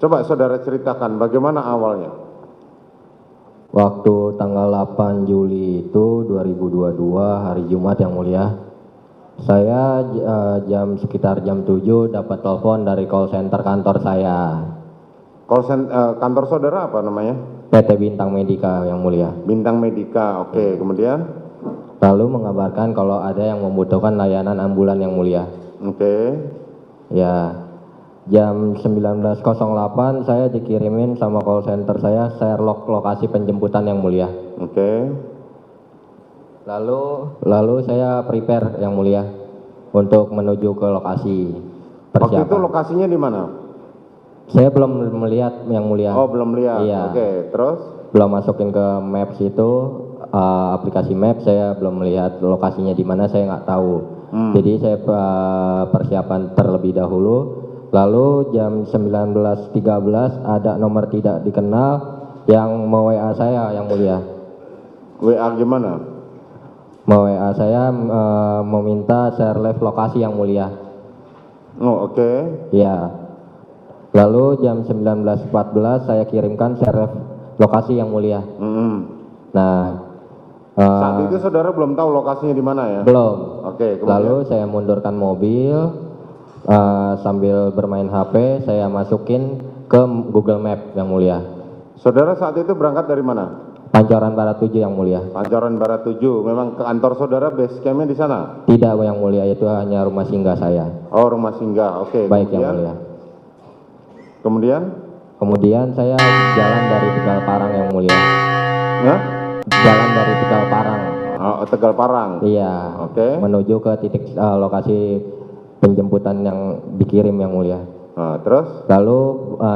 Coba saudara ceritakan bagaimana awalnya. Waktu tanggal 8 Juli itu 2022 hari Jumat yang mulia, saya sekitar jam 7 dapat telepon dari call center kantor saya. Kantor saudara apa namanya? PT Bintang Medika yang mulia. Bintang Medika, oke. Kemudian? Lalu mengabarkan kalau ada yang membutuhkan layanan ambulan yang mulia. Oke. Ya, jam 19.08 saya dikirimin sama call center saya share lokasi penjemputan yang mulia. Oke. Lalu saya prepare yang mulia untuk menuju ke lokasi. Waktu itu lokasinya di mana? Saya belum melihat yang mulia. Oh, belum lihat. Iya. Oke, terus? Belum masukin ke Maps itu, aplikasi Maps, saya belum melihat lokasinya di mana, saya nggak tahu. Jadi saya persiapan terlebih dahulu. Lalu jam 19.13 ada nomor tidak dikenal yang me-WA saya yang mulia. WA gimana? Me-WA saya meminta share live lokasi yang mulia. Oh, oke. Ya. Lalu jam 19.14 saya kirimkan share lokasi yang mulia. Nah, saat itu saudara belum tahu lokasinya di mana ya? Belum. Oke, kemudian? Lalu saya mundurkan mobil sambil bermain HP, saya masukin ke Google Map yang mulia. Saudara saat itu berangkat dari mana? Pancoran Barat 7 yang mulia. Pancoran Barat 7, memang ke kantor saudara base campnya di sana? Tidak yang mulia, itu hanya rumah singgah saya. Oh, rumah singgah, oke. Baik kemudian? yang mulia. Kemudian saya jalan dari Tegal Parang yang mulia. Hah? Jalan dari Tegal Parang. Oh, Tegal Parang. Iya. Oke. Menuju ke titik lokasi penjemputan yang dikirim yang mulia. Terus? Lalu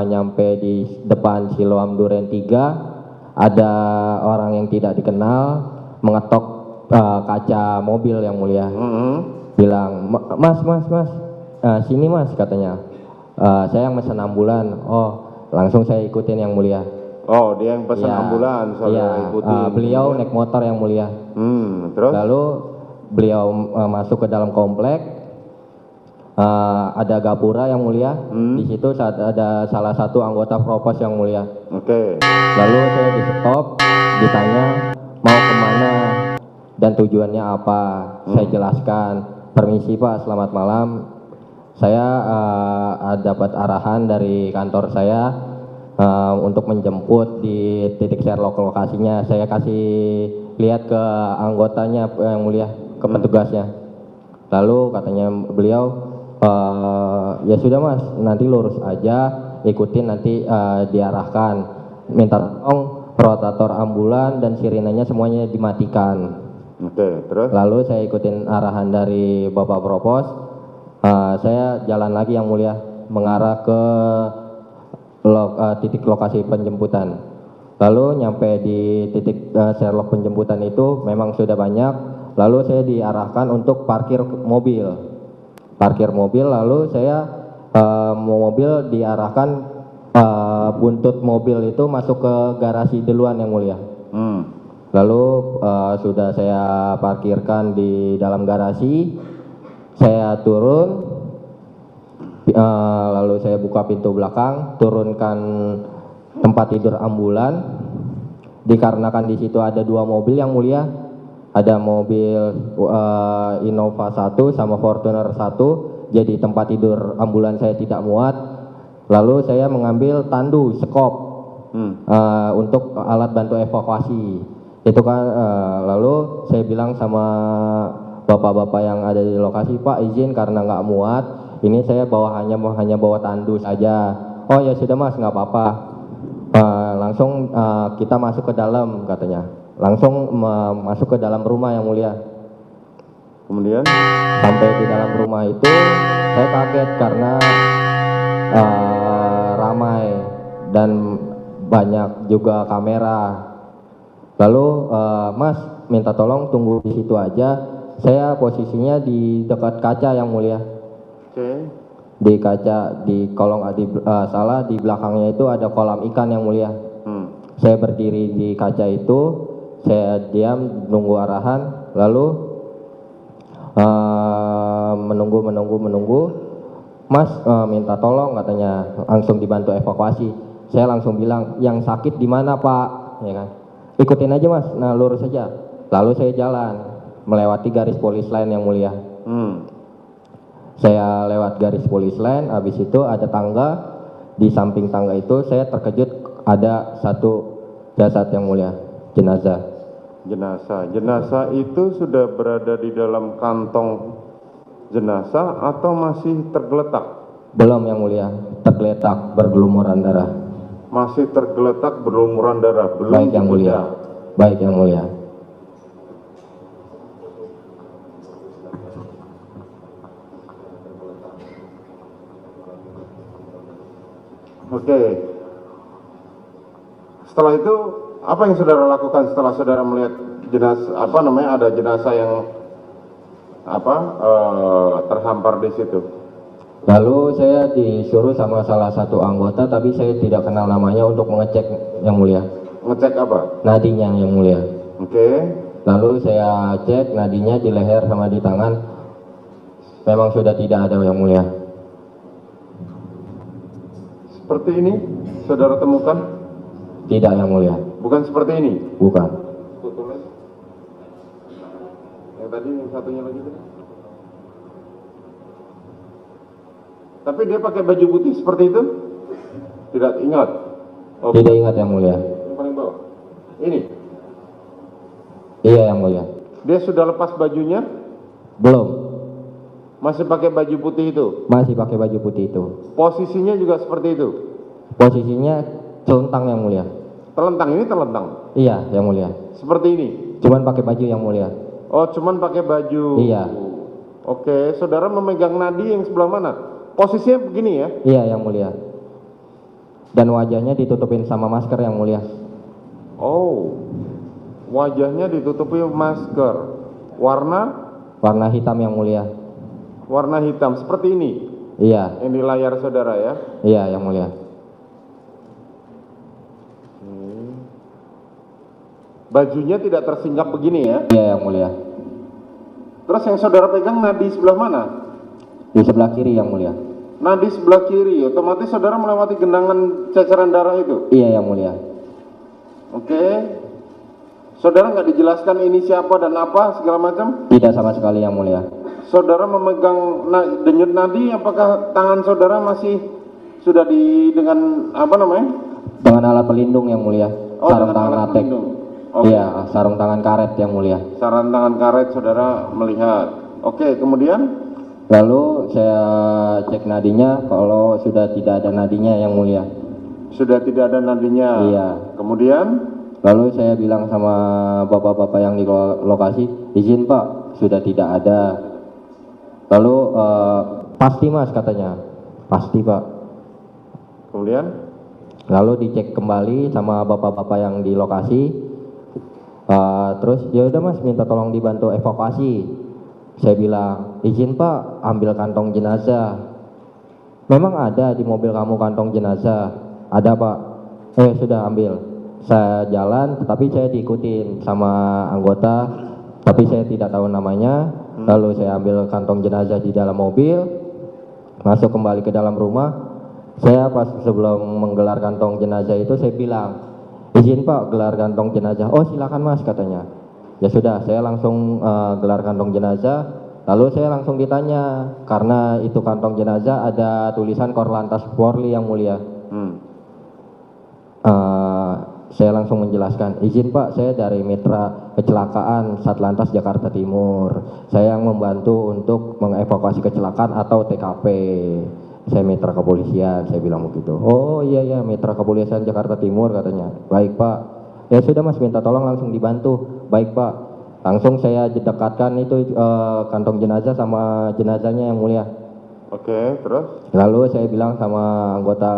nyampe di depan Siloam Duren 3, ada orang yang tidak dikenal mengetok kaca mobil yang mulia. Bilang, mas, sini mas katanya. Saya yang pesan ambulan. Oh, langsung saya ikutin yang mulia. Oh, dia yang pesan ambulan, saudara ikutin. Beliau naik motor yang mulia. Terus? Lalu beliau masuk ke dalam komplek. Ada gapura yang mulia. Di situ ada salah satu anggota propos yang mulia. Oke. Lalu saya di stop, ditanya mau kemana dan tujuannya apa. Saya jelaskan, permisi Pak, selamat malam. Saya dapat arahan dari kantor saya untuk menjemput di titik share lokasinya. Saya kasih lihat ke anggotanya yang mulia, ke petugasnya. Lalu katanya beliau, ya sudah mas, nanti lurus aja, ikutin nanti diarahkan. Minta tolong rotator ambulan dan sirenanya semuanya dimatikan. Oke, terus? Lalu saya ikutin arahan dari Bapak Propos. Saya jalan lagi yang mulia mengarah ke titik lokasi penjemputan. Lalu nyampe di titik Sherlock penjemputan itu memang sudah banyak. Lalu saya diarahkan untuk parkir mobil. Lalu saya mobil diarahkan buntut mobil itu masuk ke garasi duluan yang mulia. Lalu sudah saya parkirkan di dalam garasi. Saya turun, lalu saya buka pintu belakang, turunkan tempat tidur ambulan. Dikarenakan di situ ada dua mobil yang mulia, ada mobil Innova 1 sama Fortuner 1, jadi tempat tidur ambulan saya tidak muat. Lalu saya mengambil tandu, sekop untuk alat bantu evakuasi. Itu kan, lalu saya bilang sama bapak-bapak yang ada di lokasi, Pak izin karena nggak muat, ini saya hanya bawa tandu saja. Oh ya sudah mas, nggak apa-apa. Langsung kita masuk ke dalam katanya. Langsung masuk ke dalam rumah yang mulia. Kemudian? Sampai di dalam rumah itu saya kaget karena ramai dan banyak juga kamera. Lalu mas minta tolong tunggu di situ aja. Saya posisinya di dekat kaca yang mulia. Oke. Di kaca, di kolong di belakangnya itu ada kolam ikan yang mulia. Saya berdiri di kaca itu, saya diam menunggu arahan, lalu menunggu. Mas minta tolong katanya, langsung dibantu evakuasi. Saya langsung bilang, yang sakit di mana Pak? Ya kan? Ikutin aja Mas, nah lurus saja. Lalu saya jalan melewati garis polis lain yang mulia. Saya lewat garis polis lain, habis itu ada tangga. Di samping tangga itu saya terkejut ada satu jasad yang mulia, jenazah. Jenazah itu sudah berada di dalam kantong jenazah atau masih tergeletak? Belum yang mulia, tergeletak bergelumuran darah. Masih tergeletak berlumuran darah, belum Baik yang mulia. dibedah. Baik yang mulia. Oke. Setelah itu apa yang saudara lakukan setelah saudara melihat jenazah ada jenazah yang terhampar di situ? Lalu saya disuruh sama salah satu anggota, tapi saya tidak kenal namanya, untuk mengecek yang mulia. Ngecek apa? Nadinya yang mulia. Oke. Lalu saya cek nadinya di leher sama di tangan, memang sudah tidak ada yang mulia. Seperti ini saudara temukan? Tidak yang mulia. Bukan seperti ini? Bukan. Tulis. Yang tadi yang satunya lagi tadi. Tapi dia pakai baju putih seperti itu? Tidak ingat? Oh, Tidak ingat yang mulia. yang paling bawah. Ini? Iya yang mulia. Dia sudah lepas bajunya? Belum. Masih pakai baju putih itu? Masih pakai baju putih itu. Posisinya juga seperti itu? Posisinya celentang yang mulia. Telentang, ini telentang? Iya yang mulia. Seperti ini? Cuman pakai baju yang mulia. Oh, cuman pakai baju? Iya. Oke, saudara memegang nadi yang sebelah mana? Posisinya begini ya? Iya yang mulia. Dan wajahnya ditutupin sama masker yang mulia. Oh, wajahnya ditutupi masker. Warna? Warna hitam yang mulia. Warna hitam, seperti ini? Iya. Yang di layar saudara ya? Iya yang mulia. Bajunya tidak tersinggap begini ya? Iya yang mulia. Terus yang saudara pegang nadi sebelah mana? Di sebelah kiri yang mulia. Nadi sebelah kiri, otomatis saudara melewati genangan ceceran darah itu? Iya yang mulia. Oke. Saudara nggak dijelaskan ini siapa dan apa segala macam? Tidak sama sekali yang mulia. Saudara memegang denyut nadi, apakah tangan saudara masih sudah dengan apa namanya? Dengan alat pelindung yang mulia. Oh, Sarung dengan tangan alat latex. pelindung. Oke. Iya, sarung tangan karet yang mulia. Sarung tangan karet saudara melihat. Oke, kemudian? Lalu saya cek nadinya, kalau sudah tidak ada nadinya yang mulia. Sudah tidak ada nadinya? Iya. Kemudian? Lalu saya bilang sama bapak-bapak yang di lokasi, izin Pak, sudah tidak ada. Lalu pasti Mas katanya, pasti Pak. Kemudian? Lalu dicek kembali sama bapak-bapak yang di lokasi. Terus ya udah Mas, minta tolong dibantu evakuasi. Saya bilang, izin Pak, ambil kantong jenazah. Memang ada di mobil kamu kantong jenazah? Ada Pak. Sudah ambil. Saya jalan, tetapi saya diikutin sama anggota, tapi saya tidak tahu namanya. Lalu saya ambil kantong jenazah di dalam mobil, masuk kembali ke dalam rumah. Saya pas sebelum menggelar kantong jenazah itu saya bilang, izin Pak, gelar kantong jenazah. Oh silakan Mas katanya. Ya sudah, saya langsung gelar kantong jenazah. Lalu saya langsung ditanya, karena itu kantong jenazah ada tulisan Korlantas Polri yang mulia. Saya langsung menjelaskan, izin Pak, saya dari Mitra Kecelakaan Satlantas Jakarta Timur. Saya yang membantu untuk mengevakuasi kecelakaan atau TKP. Saya mitra kepolisian, saya bilang begitu. Oh iya mitra kepolisian Jakarta Timur katanya. Baik Pak. Ya sudah Mas, minta tolong langsung dibantu. Baik Pak. Langsung saya dekatkan itu kantong jenazah sama jenazahnya yang mulia. Oke, terus? Lalu saya bilang sama anggota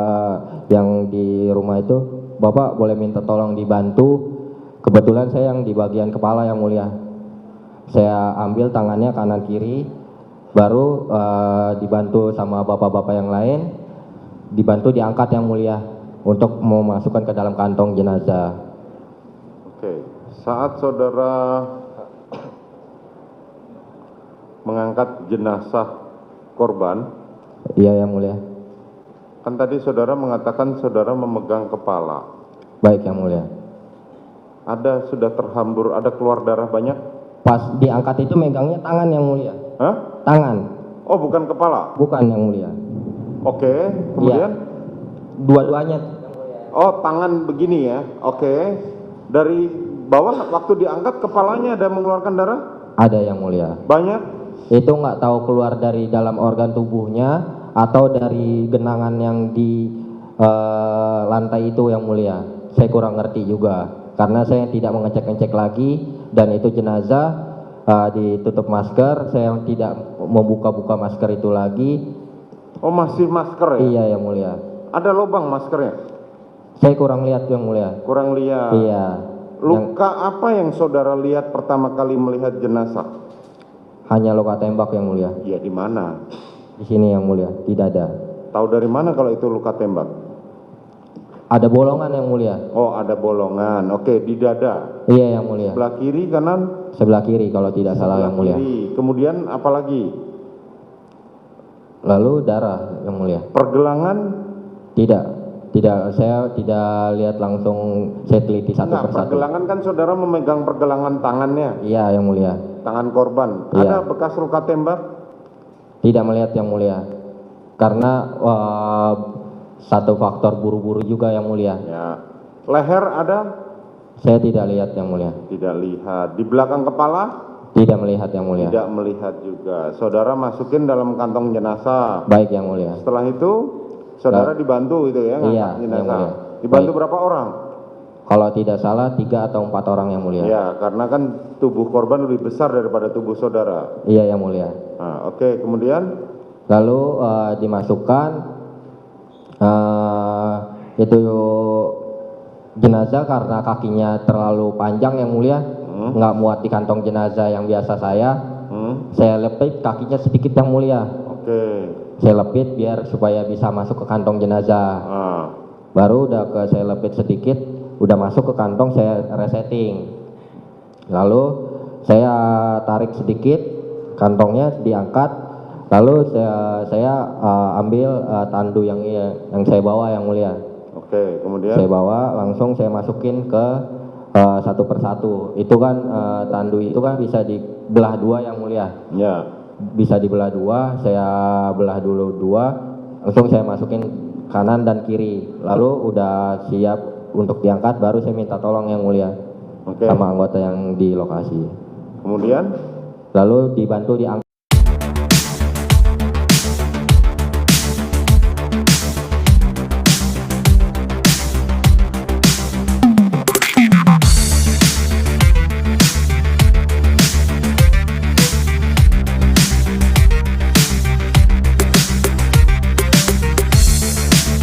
yang di rumah itu, Bapak boleh minta tolong dibantu. Kebetulan saya yang di bagian kepala yang mulia. Saya ambil tangannya kanan kiri, baru dibantu sama bapak-bapak yang lain, dibantu diangkat yang mulia untuk memasukkan ke dalam kantong jenazah. Oke, saat saudara mengangkat jenazah korban, Iya yang mulia. Kan tadi saudara mengatakan saudara memegang kepala. Baik yang mulia. Ada sudah terhambur, ada keluar darah banyak? Pas diangkat itu megangnya tangan yang mulia. Hah? Tangan, Oh, bukan kepala. bukan yang mulia. Oke, kemudian? Dua-duanya. Oh, tangan begini ya. Oke. Dari bawah waktu diangkat kepalanya ada mengeluarkan darah? Ada yang mulia. Banyak? Itu nggak tahu keluar dari dalam organ tubuhnya atau dari genangan yang di lantai itu yang mulia. Saya kurang ngerti juga karena saya tidak mengecek-ngecek lagi dan itu jenazah ditutup masker. Saya tidak membuka-buka masker itu lagi. Oh, masih masker ya? Iya yang mulia. Ada lubang maskernya? Saya kurang lihat yang mulia. Kurang lihat. Iya. Luka apa yang saudara lihat pertama kali melihat jenazah? Hanya luka tembak yang mulia. Iya, di mana? Di sini yang mulia, di dada. Tahu dari mana kalau itu luka tembak? Ada bolongan yang mulia. Oh, ada bolongan. Oke, di dada. Iya yang mulia. Sebelah kiri, kanan? Sebelah kiri kalau tidak salah yang mulia. Kiri. Kemudian apa lagi? Lalu darah yang mulia. Pergelangan? Tidak, saya tidak lihat langsung, saya teliti satu Enggak, persatu. pergelangan kan saudara memegang pergelangan tangannya, Iya yang mulia. tangan korban. Iya. Ada bekas luka tembak? Tidak melihat yang mulia. Karena satu faktor buru-buru juga yang mulia. Ya. Leher ada? Saya tidak lihat yang mulia. Tidak lihat. Di belakang kepala? Tidak melihat yang mulia. Tidak melihat juga. Saudara masukin dalam kantong jenazah. Baik yang mulia. Setelah itu saudara dibantu itu ya ngangkat Iya, jenazah. yang mulia. Dibantu Baik. berapa orang? Kalau tidak salah 3 atau 4 orang yang mulia. Ya, karena kan tubuh korban lebih besar daripada tubuh saudara. Iya yang mulia. Nah, oke, kemudian Lalu dimasukkan itu jenazah karena kakinya terlalu panjang yang mulia, nggak muat di kantong jenazah yang biasa saya lepit kakinya sedikit yang mulia. oke. Saya lepit biar supaya bisa masuk ke kantong jenazah. Ah, Baru udah saya lepit sedikit, udah masuk ke kantong, saya resetting. Lalu saya tarik sedikit, kantongnya diangkat. Lalu saya ambil tandu yang saya bawa yang mulia. oke, kemudian Saya bawa langsung saya masukin ke satu persatu. Itu kan tandu itu kan bisa dibelah dua yang mulia. ya. Bisa dibelah dua, saya belah dulu dua, langsung saya masukin kanan dan kiri. Lalu udah siap untuk diangkat, baru saya minta tolong yang mulia Oke. sama anggota yang di lokasi. Kemudian Lalu dibantu diangkat.